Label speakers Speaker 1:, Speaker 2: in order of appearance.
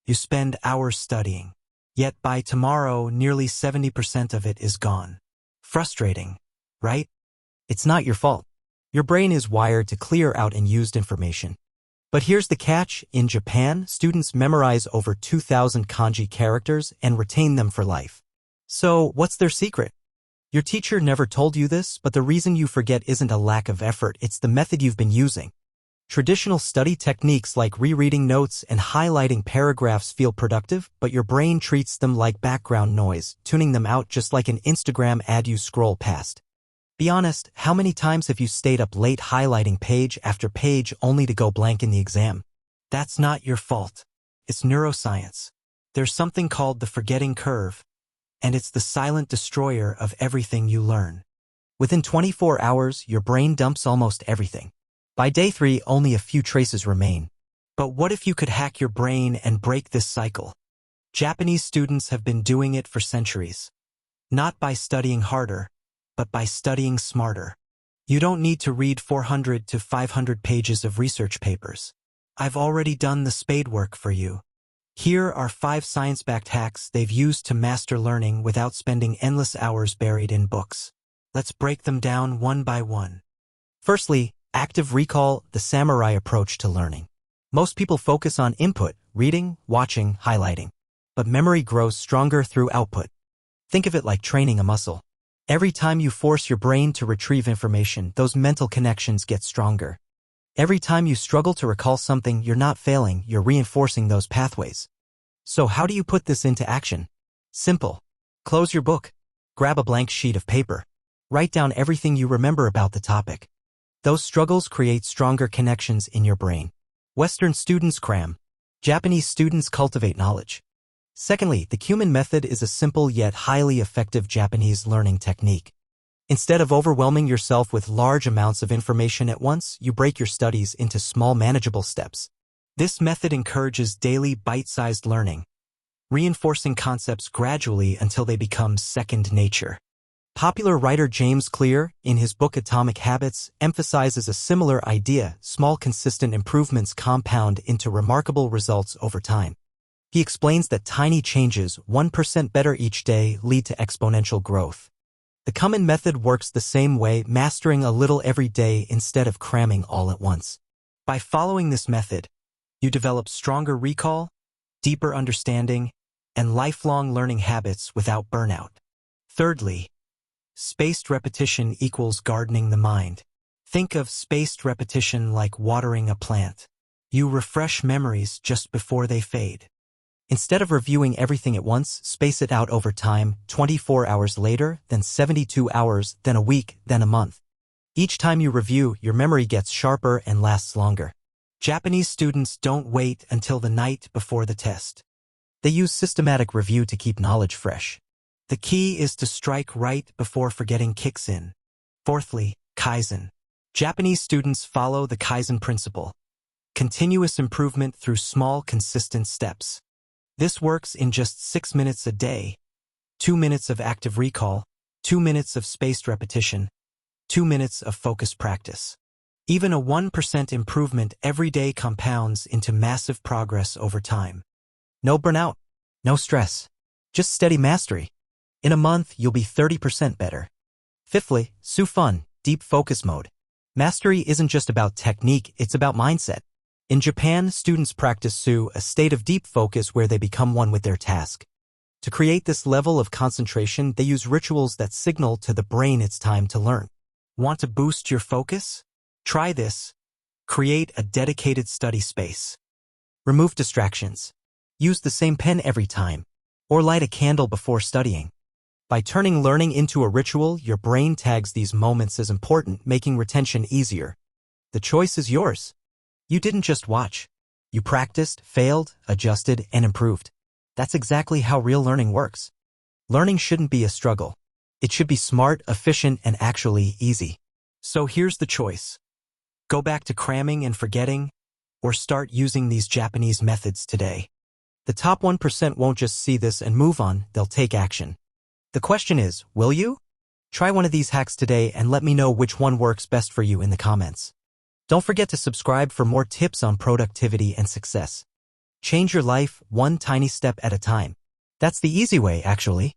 Speaker 1: You spend hours studying. Yet by tomorrow, nearly 70% of it is gone. Frustrating, right? It's not your fault. Your brain is wired to clear out unused information. But here's the catch. In Japan, students memorize over 2,000 kanji characters and retain them for life. So, what's their secret? Your teacher never told you this, but the reason you forget isn't a lack of effort, it's the method you've been using. Traditional study techniques like rereading notes and highlighting paragraphs feel productive, but your brain treats them like background noise, tuning them out just like an Instagram ad you scroll past. Be honest, how many times have you stayed up late highlighting page after page only to go blank in the exam? That's not your fault. It's neuroscience. There's something called the forgetting curve, and it's the silent destroyer of everything you learn. Within 24 hours, your brain dumps almost everything. By day 3, only a few traces remain. But what if you could hack your brain and break this cycle? Japanese students have been doing it for centuries. Not by studying harder, but by studying smarter. You don't need to read 400 to 500 pages of research papers. I've already done the spade work for you. Here are 5 science-backed hacks they've used to master learning without spending endless hours buried in books. Let's break them down one by one. Firstly, active recall, the samurai approach to learning. Most people focus on input, reading, watching, highlighting. But memory grows stronger through output. Think of it like training a muscle. Every time you force your brain to retrieve information, those mental connections get stronger. Every time you struggle to recall something, you're not failing, you're reinforcing those pathways. So how do you put this into action? Simple. Close your book. Grab a blank sheet of paper. Write down everything you remember about the topic. Those struggles create stronger connections in your brain. Western students cram. Japanese students cultivate knowledge. Secondly, the Cumin method is a simple yet highly effective Japanese learning technique. Instead of overwhelming yourself with large amounts of information at once, you break your studies into small manageable steps. This method encourages daily bite-sized learning, reinforcing concepts gradually until they become second nature. Popular writer James Clear, in his book Atomic Habits, emphasizes a similar idea: small consistent improvements compound into remarkable results over time. He explains that tiny changes, 1% better each day, lead to exponential growth. The Cumin method works the same way, mastering a little every day instead of cramming all at once. By following this method, you develop stronger recall, deeper understanding, and lifelong learning habits without burnout. Thirdly, spaced repetition equals gardening the mind. Think of spaced repetition like watering a plant. You refresh memories just before they fade. Instead of reviewing everything at once, space it out over time, 24 hours later, then 72 hours, then a week, then a month. Each time you review, your memory gets sharper and lasts longer. Japanese students don't wait until the night before the test. They use systematic review to keep knowledge fresh. The key is to strike right before forgetting kicks in. Fourthly, Kaizen. Japanese students follow the Kaizen principle. Continuous improvement through small, consistent steps. This works in just 6 minutes a day. 2 minutes of active recall, 2 minutes of spaced repetition, 2 minutes of focused practice. Even a 1% improvement every day compounds into massive progress over time. No burnout, no stress, just steady mastery. In a month, you'll be 30% better. Fifthly, Su-Fun, deep focus mode. Mastery isn't just about technique, it's about mindset. In Japan, students practice Su, a state of deep focus where they become one with their task. To create this level of concentration, they use rituals that signal to the brain it's time to learn. Want to boost your focus? Try this. Create a dedicated study space. Remove distractions. Use the same pen every time, or light a candle before studying. By turning learning into a ritual, your brain tags these moments as important, making retention easier. The choice is yours. You didn't just watch. You practiced, failed, adjusted, and improved. That's exactly how real learning works. Learning shouldn't be a struggle. It should be smart, efficient, and actually easy. So here's the choice. Go back to cramming and forgetting, or start using these Japanese methods today. The top 1% won't just see this and move on, they'll take action. The question is, will you? Try one of these hacks today and let me know which one works best for you in the comments. Don't forget to subscribe for more tips on productivity and success. Change your life one tiny step at a time. That's the easy way, actually.